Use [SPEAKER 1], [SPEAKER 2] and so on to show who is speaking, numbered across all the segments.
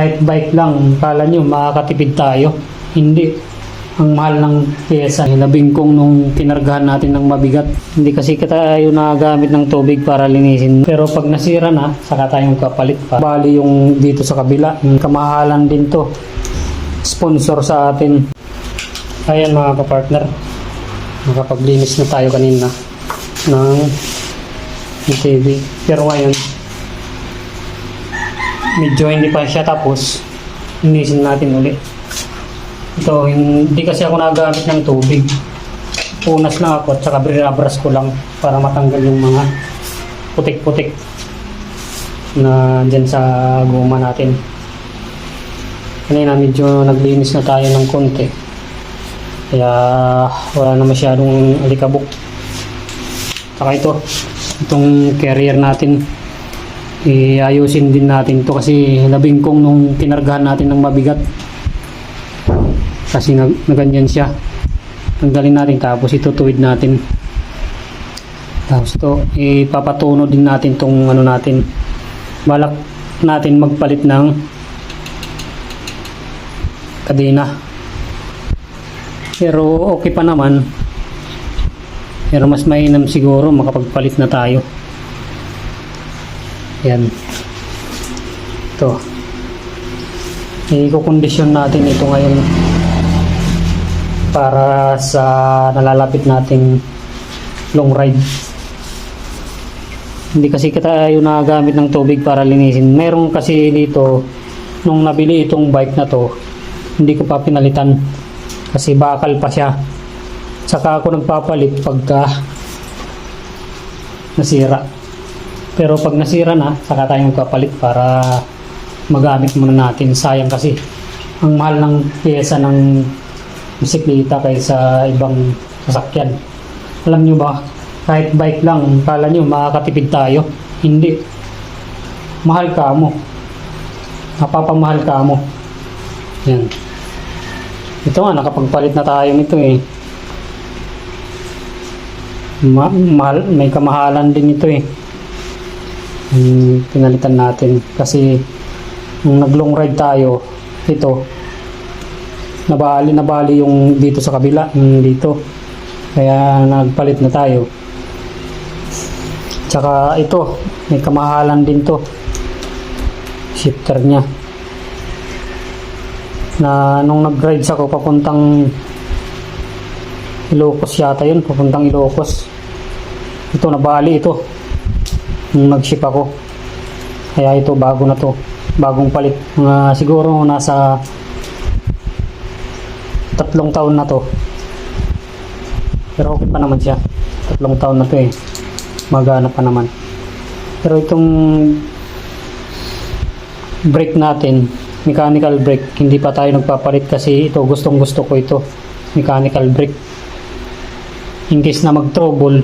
[SPEAKER 1] Kahit bike lang, kala nyo makakatipid tayo. Hindi. Ang mahal ng pyesa. Nabingkong nung kinargahan natin ng mabigat. Hindi kasi tayo nagagamit ng tubig para linisin. Pero pag nasira na, saka tayong kapalit pa. Bali yung dito sa kabila, yung kamahalan din to. Sponsor sa atin. Ayan mga kapartner. Nakapaglinis na tayo kanina ng TV. Pero ngayon, medyo hindi pa siya tapos. Linisin natin ulit. Ito, hindi kasi ako nagamit ng tubig. Punas lang ako at saka binabras ko lang para matanggal yung mga putik-putik na dyan sa guma natin. Kanina medyo naglinis na tayo ng konti. Kaya wala na masyadong alikabok. Saka itong carrier natin, iayusin din natin to kasi nabingkong nung kinargahan natin ng mabigat. Kasi naganyan siya. Tanggalin natin tapos itutuwid natin. Tapos ito ipapatuno din natin tong ano natin. Balak natin magpalit ng kadena. Pero okay pa naman. Pero mas mainam siguro makapagpalit na tayo. Yan. Ito. I-kondisyon natin ito ngayon para sa nalalapit nating long ride. Hindi kasi tayo nagagamit ng tubig para linisin. Meron kasi dito nung nabili itong bike na to, hindi ko pa pinalitan kasi bakal pa siya. Saka ako nagpapalit pagka nasira. Pero pag nasira na, saka tayo magpapalit para magamit muna natin. Sayang kasi ang mahal ng pyesa ng bisikleta kaysa ibang sasakyan. Alam nyo ba, kahit bike lang, kala nyo makakatipid tayo. Hindi. Mahal ka mo. Napapamahal ka mo. Yan. Ito nga, nakapagpalit na tayo nito eh. Mahal, may kamahalan din ito eh. Pinalitan natin. Kasi, nung nag-long ride tayo, ito, nabali yung dito sa kabila, dito. Kaya nagpalit na tayo. Tsaka ito, may kamahalan din to. Shifter niya. Na nung nag-ride ako papuntang Ilocos yata yun, papuntang Ilocos. Ito nabali ito. Nung nag-ship ako. Kaya ito bago na to. Bagong palit. Siguro nasa 3 taon na to. Pero okay pa naman siya. 3 taon na to eh. Magana pa naman. Pero itong brake natin, mechanical brake, hindi pa tayo nagpapalit kasi ito gustong gusto ko ito. Mechanical brake. In case na mag-trouble,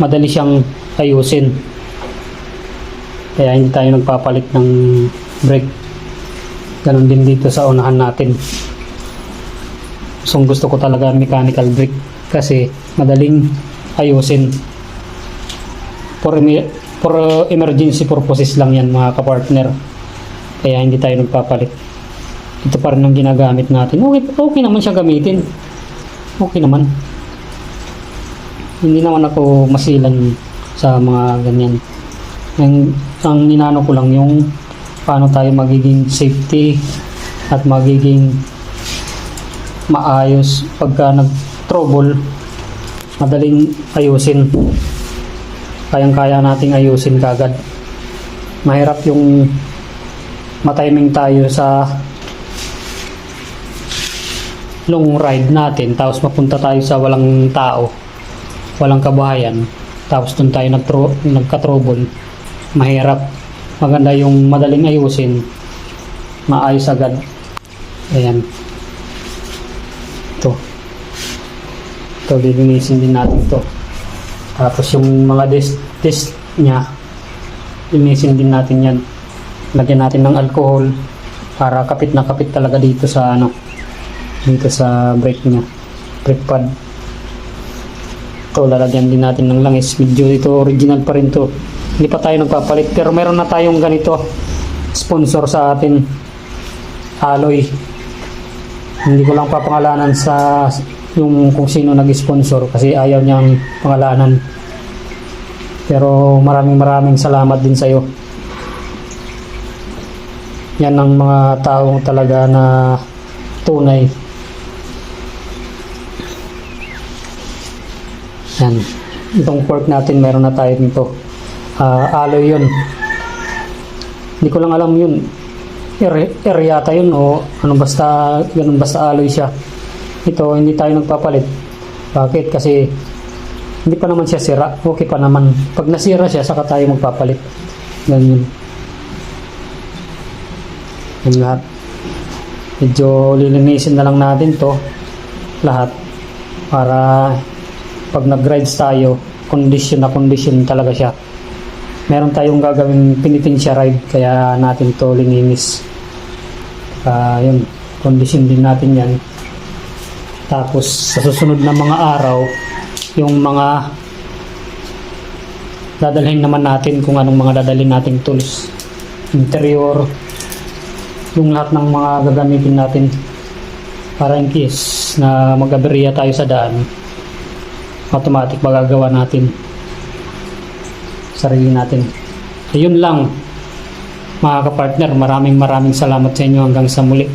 [SPEAKER 1] madali siyang ayusin. Kaya hindi tayo nagpapalit ng brake. Ganon din dito sa unahan natin. So gusto ko talaga mechanical brake kasi madaling ayusin. For emergency purposes lang yan mga kapartner. Kaya hindi tayo nagpapalit. Ito pa rin ang ginagamit natin. Okay naman siya gamitin. Okay naman. Hindi naman ako masilan sa mga ganyan. Ang inano ko lang yung paano tayo magiging safety at magiging maayos pagka nag-trouble, madaling ayusin. Kayang-kaya nating ayusin kagad. Mahirap yung matiming tayo sa long ride natin tapos mapunta tayo sa walang tao, walang kabahayan, tapos dun tayo nagka-trouble. Mahirap. Maganda yung madaling ayusin, maayos agad. Ayan. Ito lilinisin din natin to. Tapos yung mga test nya, linisin din natin yan. Lagyan natin ng alcohol para kapit na kapit talaga dito sa dito sa brake nya, brake pad. Ito lalagyan din natin ng langis. Medyo ito original pa rin to. Hindi pa tayo nagpapalit pero meron na tayong ganito sponsor sa atin. alloy. Hindi ko lang papangalanan sa yung kung sino nag-sponsor kasi ayaw niyang pangalanan. Pero maraming salamat din sa iyo. Yan ang mga taong talaga na tunay. Yan. Itong pork natin, meron na tayo nito. Alloy yun. Hindi ko lang alam yun. Yata yun o ano, basta ganun, basta alloy siya. Ito, hindi tayo nagpapalit. Bakit? Kasi hindi pa naman siya sira. Okay pa naman. Pag nasira siya, saka tayo magpapalit. Ganyan. Yan lahat. Medyo lilinisin na lang natin to lahat para pag nag-rides tayo, condition na condition talaga siya. Meron tayong gagawing pinitensya ride, kaya natin to lininis. Yun, condition din natin yan. Tapos sa susunod na mga araw, yung mga dadalhin naman natin, kung anong mga dadalhin nating tools, interior, yung lahat ng mga gagamitin natin para in case na mag-aberya tayo sa daan, automatic magagawa natin sarili natin. Ayun lang mga kapartner, maraming salamat sa inyo, hanggang sa muli.